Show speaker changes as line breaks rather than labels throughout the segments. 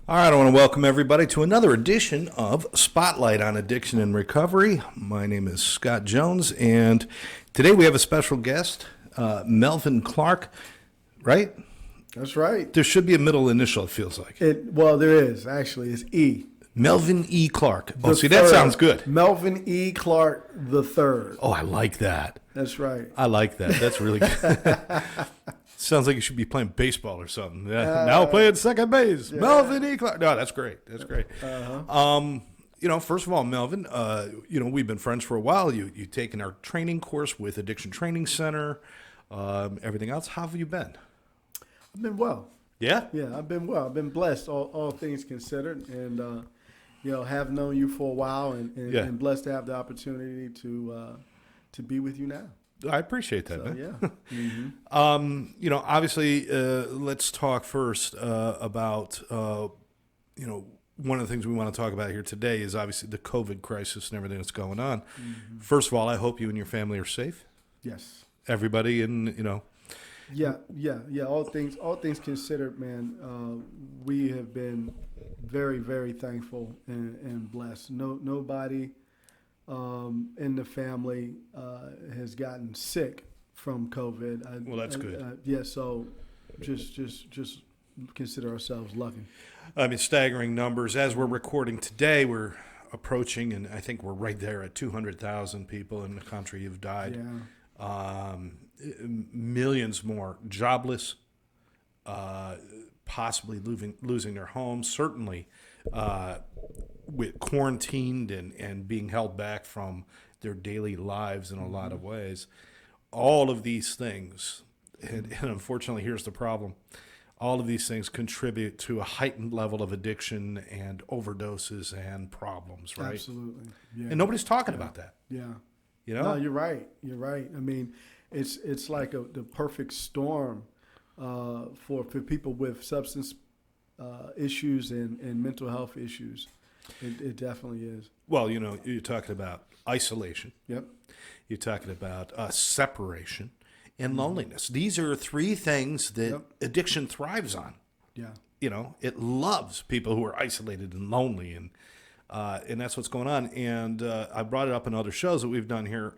All right, I want to welcome everybody to another edition of Spotlight on Addiction and Recovery. My name is Scott Jones, and today we have a special guest, Melvin Clark, right?
That's right.
There should be a middle initial, it feels like.
Well, there is actually. It's E.
Melvin E. Clark. Oh,
The
see, that
third.
sounds good.
Melvin E. Clark the third.
Oh, I like that.
That's right.
I like that. That's really good. Sounds like you should be playing baseball or something. Now playing second base. Yeah. Melvin E. Clark. No, that's great. That's great. First of all, Melvin, we've been friends for a while. You've taken our training course with Addiction Training Center, everything else. How have you been?
I've been well.
Yeah?
Yeah, I've been well. I've been blessed, all things considered. And, have known you for a while and blessed to have the opportunity to be with you now.
I appreciate that,
So,
man.
yeah. Mm-hmm.
Obviously, let's talk first about, one of the things we want to talk about here today is obviously the COVID crisis and everything that's going on. Mm-hmm. First of all, I hope you and your family are safe.
Yes.
Everybody
Yeah. All things considered, man, we have been very, very thankful and blessed. Nobody in the family has gotten sick from COVID.
Well, that's good.
So just consider ourselves lucky.
I mean, staggering numbers. As we're recording today, we're approaching, and I think we're right there at 200,000 people in the country who've died.
Yeah.
Millions more jobless, possibly losing their homes, certainly with quarantined and being held back from their daily lives in a lot of ways. All of these things, and unfortunately here's the problem, all of these things contribute to a heightened level of addiction and overdoses and problems, right?
Absolutely. Yeah.
And nobody's talking about that.
Yeah.
You know?
No, you're right. You're right. I mean, it's like the perfect storm for people with substance issues and mental health issues. It definitely is.
Well, you're talking about isolation.
Yep.
You're talking about separation and loneliness. These are three things that addiction thrives on.
Yeah.
It loves people who are isolated and lonely, and that's what's going on. And I brought it up in other shows that we've done here,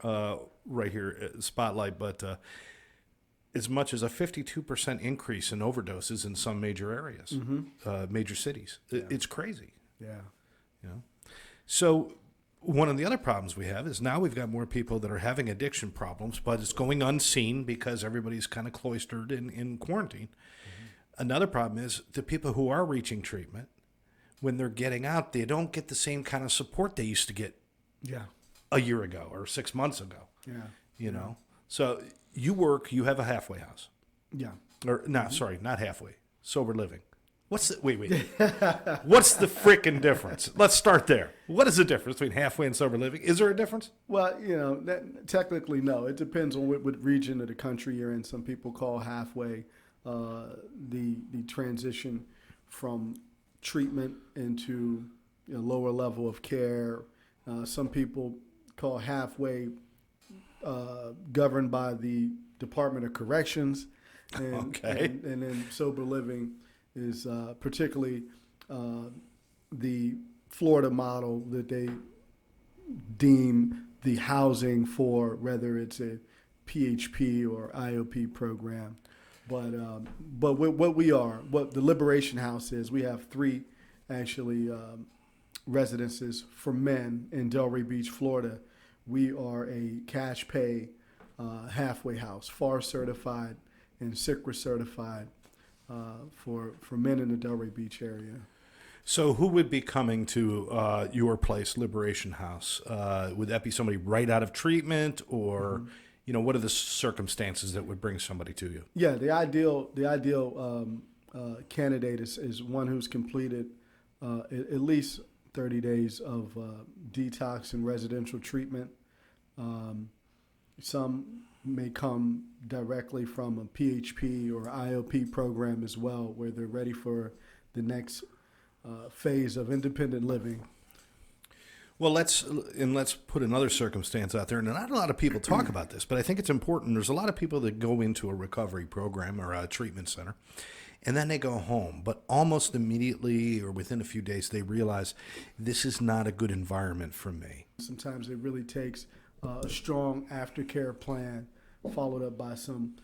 right here at Spotlight, but as much as a 52% increase in overdoses in some major areas, major cities. It's crazy.
Yeah.
So one of the other problems we have is now we've got more people that are having addiction problems, but it's going unseen because everybody's kind of cloistered in quarantine. Mm-hmm. Another problem is the people who are reaching treatment, when they're getting out, they don't get the same kind of support they used to get a year ago or 6 months ago.
Yeah.
So you have a halfway house.
Yeah.
Or no, sorry, not halfway. Sober living. Wait. What's the frickin' difference? Let's start there. What is the difference between halfway and sober living? Is there a difference?
Well, technically, no. It depends on what region of the country you're in. Some people call halfway the transition from treatment into a lower level of care. Some people call halfway governed by the Department of Corrections. And then sober living is particularly the Florida model that they deem the housing for, whether it's a PHP or IOP program. But what the Liberation House is, we have three actually residences for men in Delray Beach, Florida. We are a cash pay halfway house, FAR certified and CICRA certified for men in the Delray Beach area.
So who would be coming to your place, Liberation House? Would that be somebody right out of treatment, or what are the circumstances that would bring somebody to you?
Yeah, the ideal candidate is one who's completed at least 30 days of detox and residential treatment. Some may come directly from a PHP or IOP program as well, where they're ready for the next phase of independent living.
Well, let's put another circumstance out there, and not a lot of people talk about this, but I think it's important. There's a lot of people that go into a recovery program or a treatment center, and then they go home. But almost immediately or within a few days, they realize this is not a good environment for me.
Sometimes it really takes a strong aftercare plan followed up by some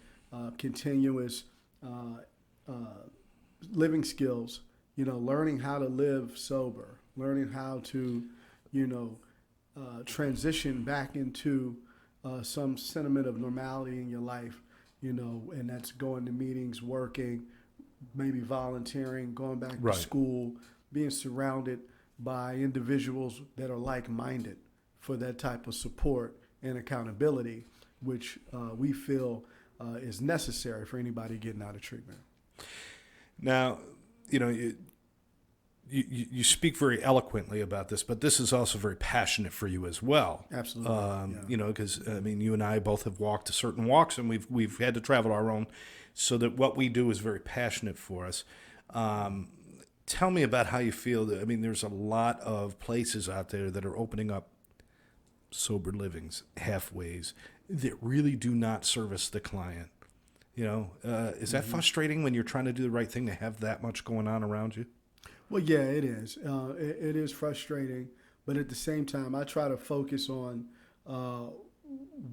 continuous living skills, learning how to live sober, learning how to, transition back into some sentiment of normality in your life, and that's going to meetings, working, maybe volunteering, going back
Right.
to school, being surrounded by individuals that are like-minded for that type of support and accountability, which we feel is necessary for anybody getting out of treatment.
Now, you speak very eloquently about this, but this is also very passionate for you as well.
Absolutely. Yeah.
Because you and I both have walked certain walks, and we've had to travel our own, so that what we do is very passionate for us. Tell me about how you feel. There's a lot of places out there that are opening up sober livings, halfways, that really do not service the client. Is that frustrating when you're trying to do the right thing to have that much going on around you?
Well, yeah, it is. It is frustrating, but at the same time, I try to focus on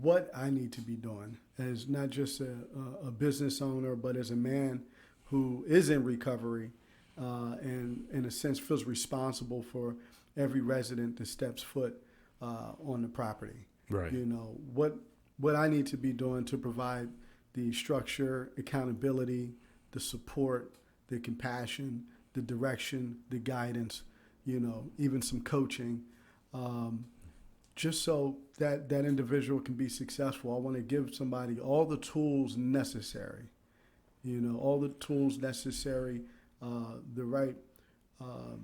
what I need to be doing as not just a business owner, but as a man who is in recovery and, in a sense, feels responsible for every resident that steps foot on the property.
Right.
What I need to be doing to provide the structure, accountability, the support, the compassion, the direction, the guidance, even some coaching, just so that individual can be successful. I want to give somebody all the tools necessary, all the tools necessary, the right, I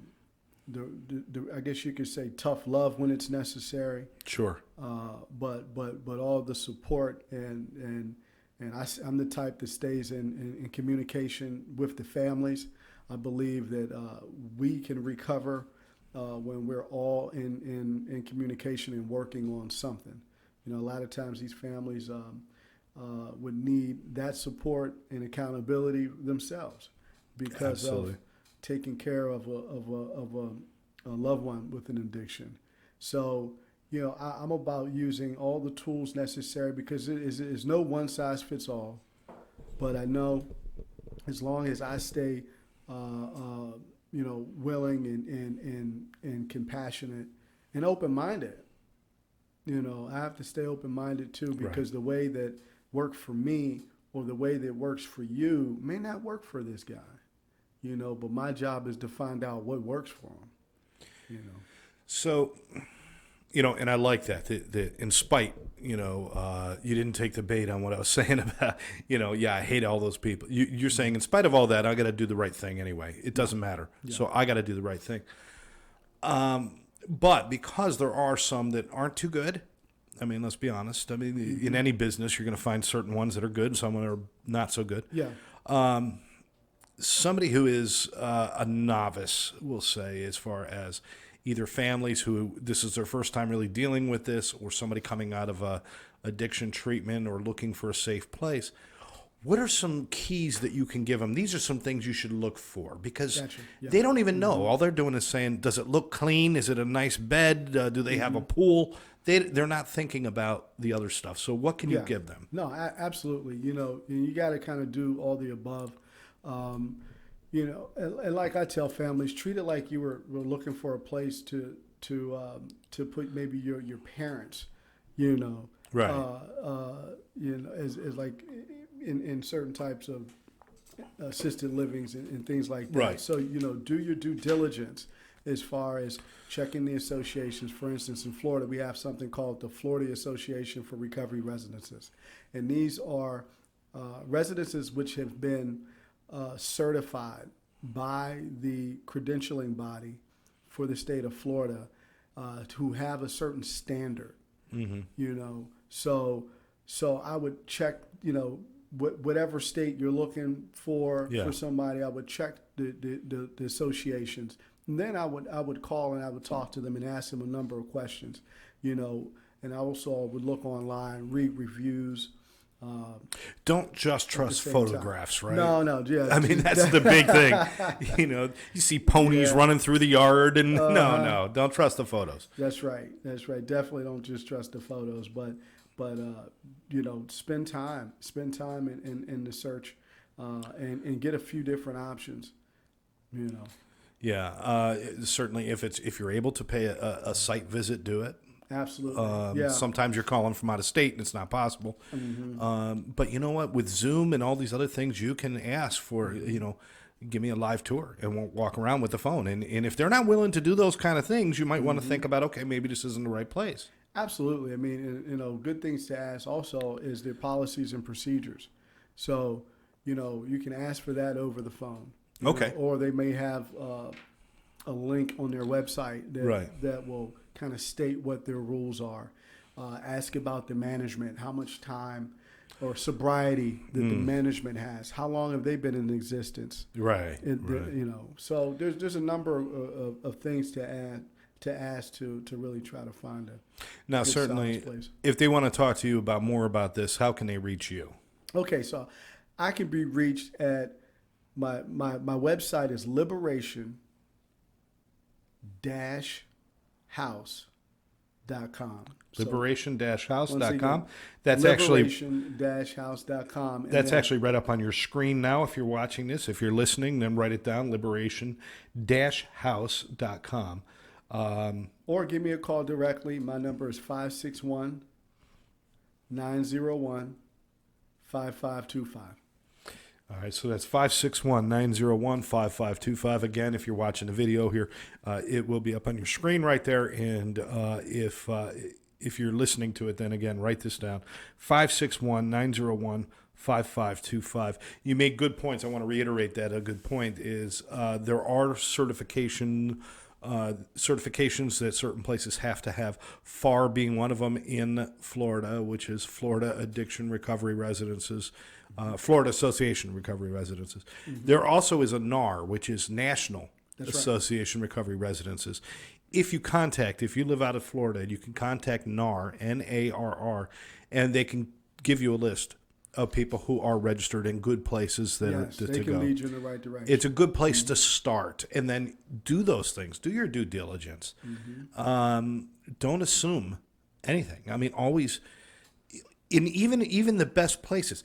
guess you could say tough love when it's necessary.
Sure.
But all the support and I'm the type that stays in communication with the families. I believe that we can recover when we're all in communication and working on something. A lot of times these families would need that support and accountability themselves because
Absolutely.
of taking care of a loved one with an addiction. So, I'm about using all the tools necessary because it is no one size fits all. But I know as long as I stay, willing and compassionate and open-minded, I have to stay open-minded too because the way that worked for me or the way that works for you may not work for this guy, but my job is to find out what works for him,
So, and I like that in spite, you didn't take the bait on what I was saying about, I hate all those people. You're saying in spite of all that, I got to do the right thing anyway. It doesn't matter. Yeah. So I got to do the right thing. But because there are some that aren't too good, let's be honest. In any business, you're going to find certain ones that are good, some that are not so good.
Yeah.
Somebody who is a novice, we'll say, as far as either families who this is their first time really dealing with this, or somebody coming out of addiction treatment or looking for a safe place. What are some keys that you can give them? These are some things you should look for because
Gotcha. Yeah.
They don't even know. All they're doing is saying, does it look clean? Is it a nice bed? Do they have a pool? They're not thinking about the other stuff. So what can you give them?
No, absolutely. You got to kind of do all the above. And like I tell families, treat it like you were looking for a place to put maybe your parents,
right?
As like in certain types of assisted livings and things like that.
Right.
So do your due diligence as far as checking the associations. For instance, in Florida, we have something called the Florida Association for Recovery Residences, and these are residences which have been certified by the credentialing body for the state of Florida to have a certain standard. Mm-hmm. So I would check, whatever state you're looking for somebody, I would check the associations. And then I would call and I would talk to them and ask them a number of questions, and I also would look online, read reviews,
Don't just trust
same
photographs,
time.
right?
No, yeah.
I mean, that's the big thing. You see ponies running through the yard, and no, don't trust the photos.
That's right. Definitely don't just trust the photos, but spend time in the search, and get a few different options.
Yeah, certainly. If you're able to pay a site visit, do it.
Absolutely.
Sometimes you're calling from out of state and it's not possible. But you know what? With Zoom and all these other things, you can ask for, give me a live tour and we'll walk around with the phone. And if they're not willing to do those kind of things, you might want to think about, okay, maybe this isn't the right place.
Absolutely. I mean, good things to ask also is their policies and procedures. So, you can ask for that over the phone.
Okay.
Or they may have a link on their website that will kind of state what their rules are. Ask about the management, how much time or sobriety that the management has. How long have they been in existence?
Right.
So there's a number of things to ask to really try to find a
now certainly place. If they want to talk to you about more about this, how can they reach you?
Okay, so I can be reached at my website is liberation-house.com.
Liberation-house.com. That's
liberation-house.com.
That's actually right up on your screen now. If you're watching this, if you're listening, then write it down. Liberation-house.com.
Or give me a call directly. My number is 561-901-5525.
All right, so that's 561-901-5525. Again, if you're watching the video here, it will be up on your screen right there. And if you're listening to it, then again, write this down, 561-901-5525. You made good points. I want to reiterate that. A good point is there are certifications that certain places have to have, FAR being one of them in Florida, which is Florida Addiction Recovery Residences, Florida Association of Recovery Residences. There also is a NAR, which is National Association of Recovery Residences. If you live out of Florida, you can contact NAR, N-A-R-R, and they can give you a list of people who are registered in good places to go.
They can lead you in the right direction.
It's a good place to start, and then do those things. Do your due diligence. Don't assume anything. I mean, always, in even the best places.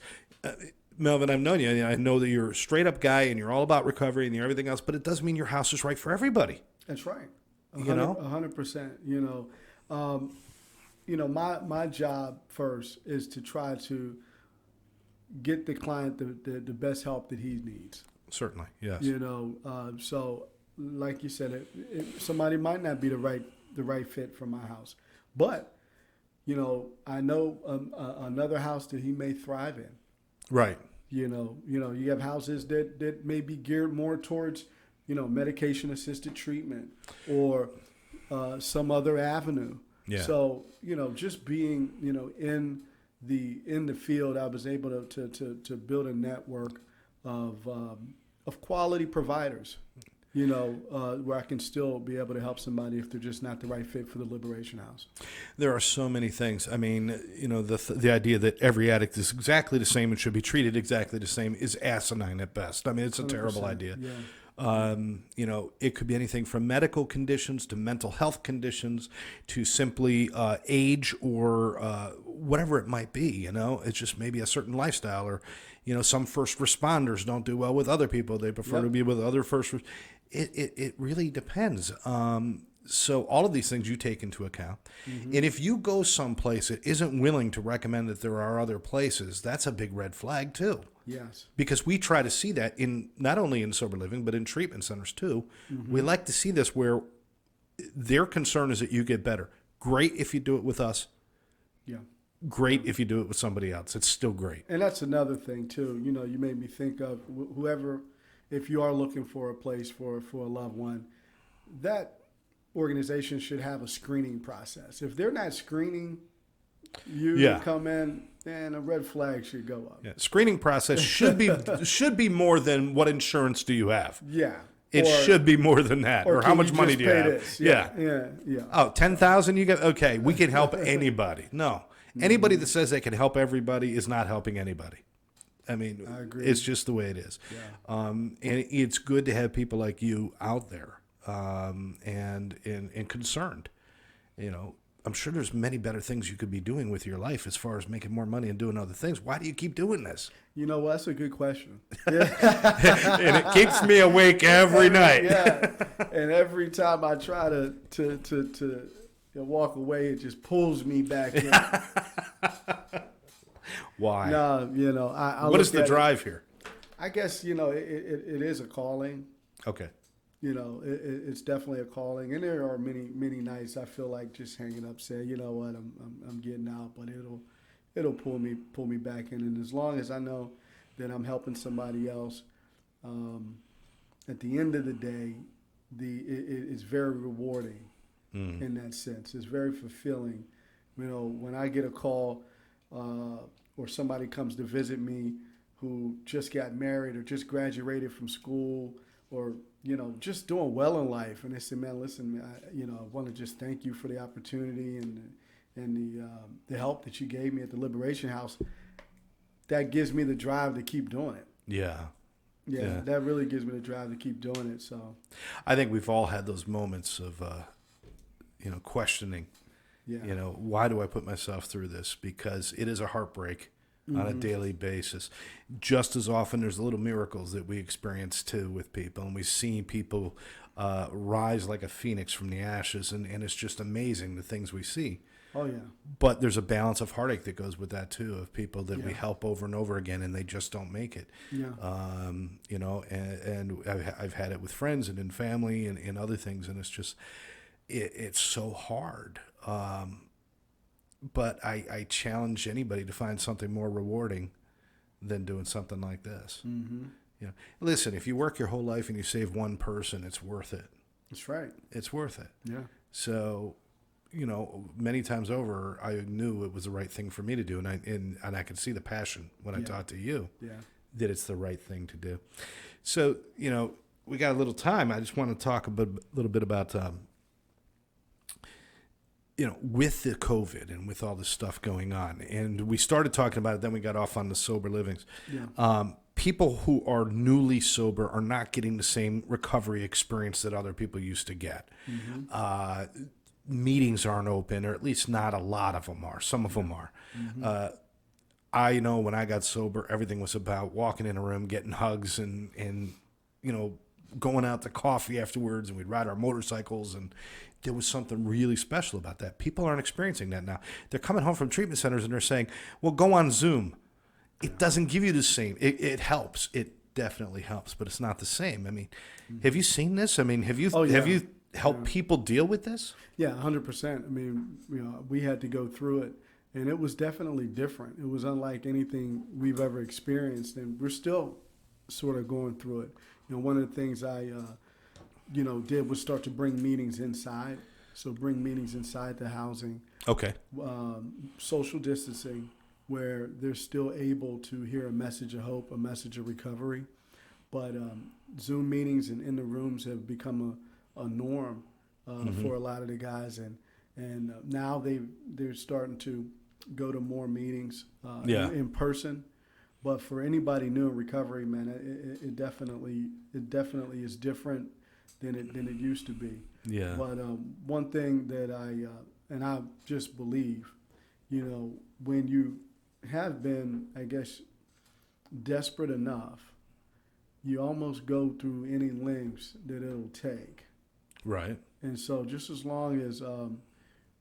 Melvin, I've known you. I know that you're a straight up guy, and you're all about recovery and everything else. But it doesn't mean your house is right for everybody.
That's right.
100%.
My job first is to try to get the client the best help that he needs.
Certainly, yes.
So like you said, somebody might not be the right fit for my house, but I know another house that he may thrive in.
Right.
You have houses that may be geared more towards medication assisted treatment or some other avenue. Yeah. So just being in the field, I was able to build a network of quality providers, where I can still be able to help somebody if they're just not the right fit for the Liberation House. There
are so many things. I mean, the idea that every addict is exactly the same and should be treated exactly the same is asinine at best. I mean, it's a terrible idea. Yeah. It could be anything from medical conditions to mental health conditions to simply age or whatever it might be. It's just maybe a certain lifestyle, or some first responders don't do well with other people. They prefer to be with other first. It really depends. So all of these things you take into account. And if you go someplace that isn't willing to recommend that there are other places, that's a big red flag too.
Yes.
Because we try to see that in not only in sober living, but in treatment centers too. We like to see this where their concern is that you get better. Great if you do it with us. Yeah. Great if you do it with somebody else. It's still great.
And that's another thing too. You made me think of whoever, if you are looking for a place for a loved one, that organization should have a screening process. If they're not screening you to come in, and a red flag should go up.
Yeah. Screening process should be more than what insurance do you have.
Yeah.
It should be more than that. Or how much money do you have?
This? Yeah.
Oh, $10,000 you get? Okay, we can help anybody. No. Anybody that says they can help everybody is not helping anybody. I mean,
I agree.
it's just the way it is.
Yeah.
And it's good to have people like you out there and concerned. You know, I'm sure there's many better things you could be doing with your life as far as making more money and doing other things. Why do you keep doing this?
You know, well, that's a good question.
And it keeps me awake every night.
Yeah, and every time I try to walk away, it just pulls me back in.
Why?
No, you know, I
What is
look
the
at
drive here?
I guess, you know, it is a calling.
Okay.
You know, it's definitely a calling, and there are many nights I feel like just hanging up, saying, you know what, I'm getting out, but it'll pull me back in, and as long as I know that I'm helping somebody else, at the end of the day, it's very rewarding in that sense. It's very fulfilling. You know, when I get a call or somebody comes to visit me who just got married or just graduated from school or, you know, just doing well in life. And they say, man, listen, I want to just thank you for the opportunity and the help that you gave me at the Liberation House. That gives me the drive to keep doing it.
Yeah.
Yeah, that really gives me the drive to keep doing it. So
I think we've all had those moments of, questioning.
yeah.
You know, why do I put myself through this? Because it is a heartbreak on a daily basis. Just as often, there's little miracles that we experience too with people, and we see people rise like a phoenix from the ashes, and it's just amazing the things we see.
Oh yeah.
But there's a balance of heartache that goes with that too, of people that we
Yeah.
help over and over again, and they just don't make it.
Yeah.
And I've had it with friends and in family and other things, and it's just it's so hard. But I challenge anybody to find something more rewarding than doing something like this.
Mm-hmm.
You know, listen, if you work your whole life and you save one person, it's worth it.
That's right.
It's worth it.
Yeah.
So, you know, many times over, I knew it was the right thing for me to do, and I could see the passion when I talked to you
Yeah.
that it's the right thing to do. So, you know, we got a little time. I just want to talk a little bit about with the COVID and with all this stuff going on. And we started talking about it, then we got off on the sober livings.
Yeah.
People who are newly sober are not getting the same recovery experience that other people used to get.
Mm-hmm.
Meetings aren't open, or at least not a lot of them are. Some of them are.
Mm-hmm.
I know when I got sober, everything was about walking in a room, getting hugs, and going out to coffee afterwards, and we'd ride our motorcycles, and there was something really special about that. People aren't experiencing that now. They're coming home from treatment centers and they're saying, well, go on Zoom. It doesn't give you the same. It helps. It definitely helps, but it's not the same. I mean, have you seen this? I mean, have you helped people deal with this?
Yeah, 100%. I mean, we had to go through it, and it was definitely different. It was unlike anything we've ever experienced, and we're still sort of going through it. You know, one of the things I did was start to bring meetings inside. So bring meetings inside the housing.
Okay.
Social distancing, where they're still able to hear a message of hope, a message of recovery. But Zoom meetings and in the rooms have become a norm for a lot of the guys. And now they're starting to go to more meetings in person. But for anybody new in recovery, man, it definitely is different than it used to be.
Yeah.
But one thing that I just believe, when you have been, I guess, desperate enough, you almost go through any lengths that it'll take.
Right.
And so just as long as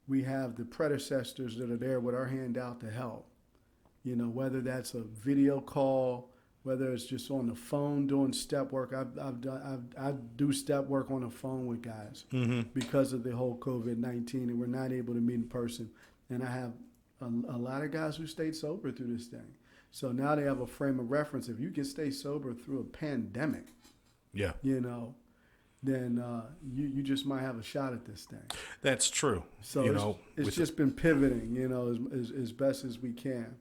we have the predecessors that are there with our hand out to help, whether that's a video call, whether it's just on the phone doing step work. I do step work on the phone with guys because of the whole COVID-19, and we're not able to meet in person. And I have a lot of guys who stayed sober through this thing. So now they have a frame of reference. If you can stay sober through a pandemic, then you just might have a shot at this thing.
That's true.
So it's just been pivoting, as best as we can.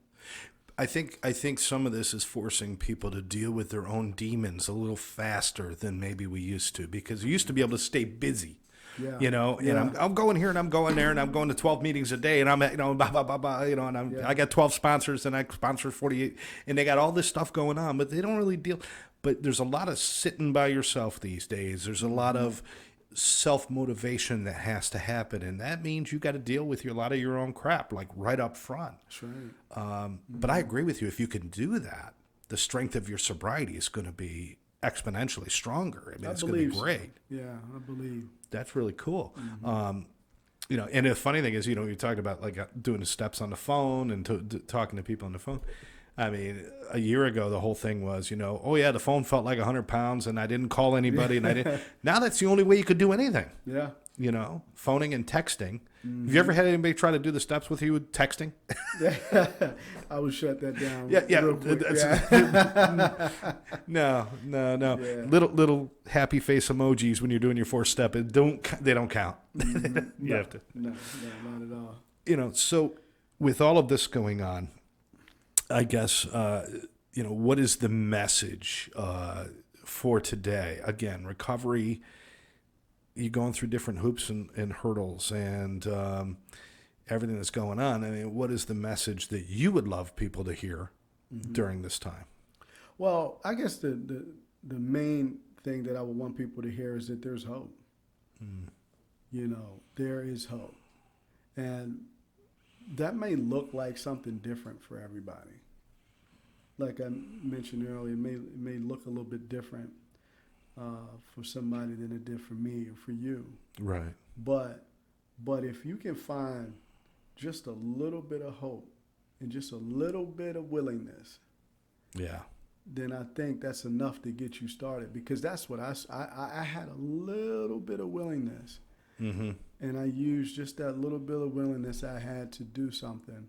I think some of this is forcing people to deal with their own demons a little faster than maybe we used to, because we used to be able to stay busy.
Yeah.
You know, and
Yeah.
I'm going here and I'm going there and I'm going to 12 meetings a day and I'm at, you know, blah, blah, blah, blah, you know, and
Yeah.
I got 12 sponsors and I sponsor 48 and they got all this stuff going on, but they don't really deal. But there's a lot of sitting by yourself these days. There's a lot of self-motivation that has to happen. And that means you got to deal with a lot of your own crap, like right up front.
That's right.
But I agree with you. If you can do that, the strength of your sobriety is going to be exponentially stronger. I mean, it's going to be
so.
great.
Yeah, I believe.
That's really cool. You know, and the funny thing is, you know, you talked about like doing the steps on the phone and talking to people on the phone. I mean, a year ago, the whole thing was, you know, oh yeah, the phone felt like 100 pounds and I didn't call anybody and I didn't. Now that's the only way you could do anything.
Yeah.
You know, phoning and texting. Have you ever had anybody try to do the steps with you with texting?
I would shut that down.
Yeah.
real quick.
No.
Yeah.
Little happy face emojis when you're doing your 4-step. They don't count. You have to.
No, not at all.
You know, so with all of this going on, I guess, you know, what is the message for today? Again, recovery, you're going through different hoops and hurdles and everything that's going on. I mean, what is the message that you would love people to hear during this time?
Well, I guess the main thing that I would want people to hear is that there's hope. You know, there is hope. And that may look like something different for everybody. Like I mentioned earlier, it may look a little bit different for somebody than it did for me or for you.
Right.
But if you can find just a little bit of hope and just a little bit of willingness,
Yeah.
then I think that's enough to get you started. Because that's what I had a little bit of willingness.
Mm-hmm.
And I used just that little bit of willingness I had to do something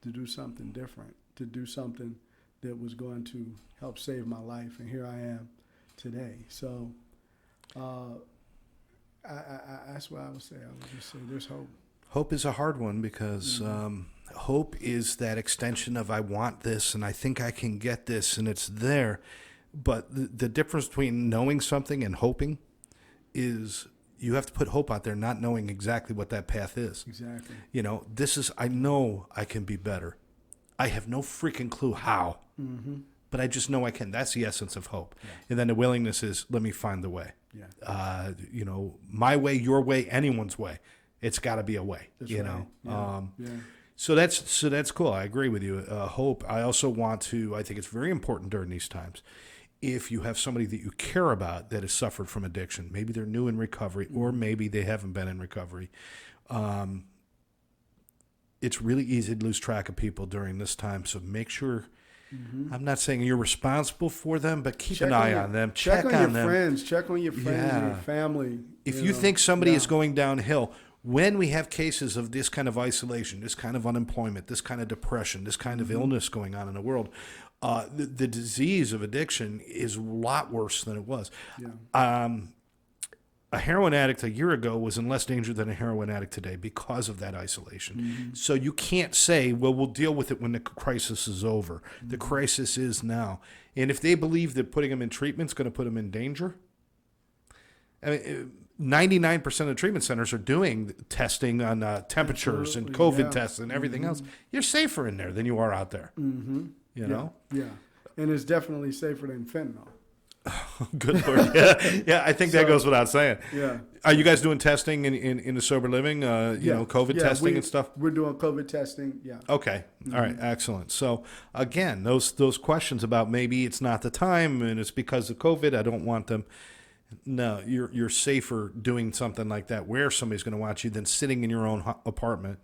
different, to do something that was going to help save my life. And here I am today. So that's what I would say. I would just say there's hope.
Hope is a hard one because hope is that extension of I want this and I think I can get this and it's there. But the difference between knowing something and hoping is you have to put hope out there not knowing exactly what that path is.
Exactly.
You know, I know I can be better. I have no freaking clue how, but I just know I can. That's the essence of hope. Yeah. And then the willingness is, let me find the way.
Yeah.
You know, my way, your way, anyone's way. It's got to be a way.
That's
you
right.
know.
Yeah.
So that's cool. I agree with you. Hope. I also want to. I think it's very important during these times. If you have somebody that you care about that has suffered from addiction, maybe they're new in recovery, or maybe they haven't been in recovery. It's really easy to lose track of people during this time. So make sure. I'm not saying you're responsible for them, but keep an eye on them.
Check on your
them.
friends. Check on your friends and your family.
If you think somebody is going downhill, when we have cases of this kind of isolation, this kind of unemployment, this kind of depression, this kind of illness going on in the world, the disease of addiction is a lot worse than it was.
Yeah.
A heroin addict a year ago was in less danger than a heroin addict today because of that isolation. So you can't say, well, we'll deal with it when the crisis is over. The crisis is now. And if they believe that putting them in treatment is going to put them in danger, I mean, 99% of treatment centers are doing testing on temperatures and COVID tests and everything else. You're safer in there than you are out there. You know?
Yeah. And it's definitely safer than fentanyl.
Good Lord. Yeah, I think that goes without saying.
Yeah.
Are you guys doing testing in the sober living, you know, COVID testing and stuff?
We're doing COVID testing, yeah.
Okay. All right. Excellent. So, again, those questions about maybe it's not the time and it's because of COVID, I don't want them. No, you're safer doing something like that where somebody's going to watch you than sitting in your own apartment.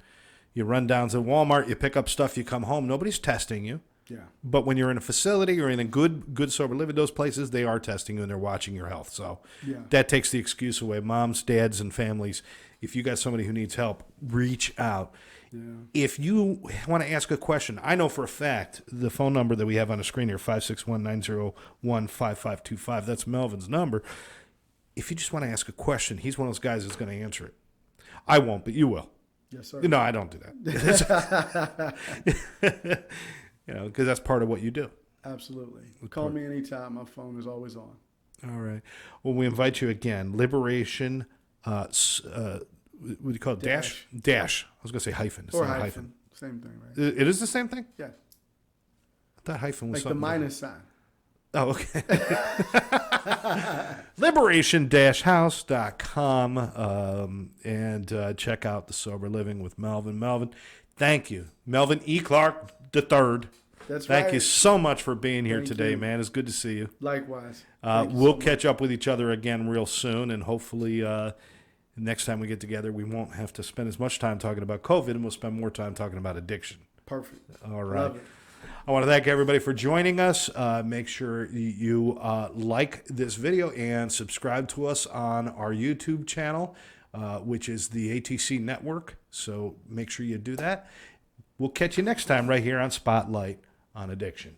You run down to Walmart, you pick up stuff, you come home. Nobody's testing you.
Yeah.
But when you're in a facility or in a good sober living, those places, they are testing you and they're watching your health. So that takes the excuse away. Moms, dads, and families, if you got somebody who needs help, reach out.
Yeah.
If you want to ask a question, I know for a fact the phone number that we have on the screen here, 561-901-5525, that's Melvin's number. If you just want to ask a question, he's one of those guys that's going to answer it. I won't, but you will.
Yes, sir.
No, I don't do that. You know, because that's part of what you do.
Absolutely. Call me anytime. My phone is always on.
All right. Well, we invite you again. Liberation what do you call it?
Dash.
Dash. I was going to say hyphen. It's
Or
not a
hyphen. Same thing, right?
It is the same thing?
Yeah.
I thought hyphen was
Like the
something
minus sign.
Oh, okay. Liberation-house.com and check out The Sober Living with Melvin. Melvin, thank you. Melvin E. Clark III.
That's
Thank
right.
you so much for being here
Thank
today,
you.
man. It's good to see you.
Likewise.
We'll catch up with each other again real soon, and hopefully next time we get together, we won't have to spend as much time talking about COVID, and we'll spend more time talking about addiction.
Perfect.
All right.
Love it.
I want to thank everybody for joining us. Make sure you like this video and subscribe to us on our YouTube channel, which is the ATC Network. So make sure you do that. We'll catch you next time right here on Spotlight on Addiction.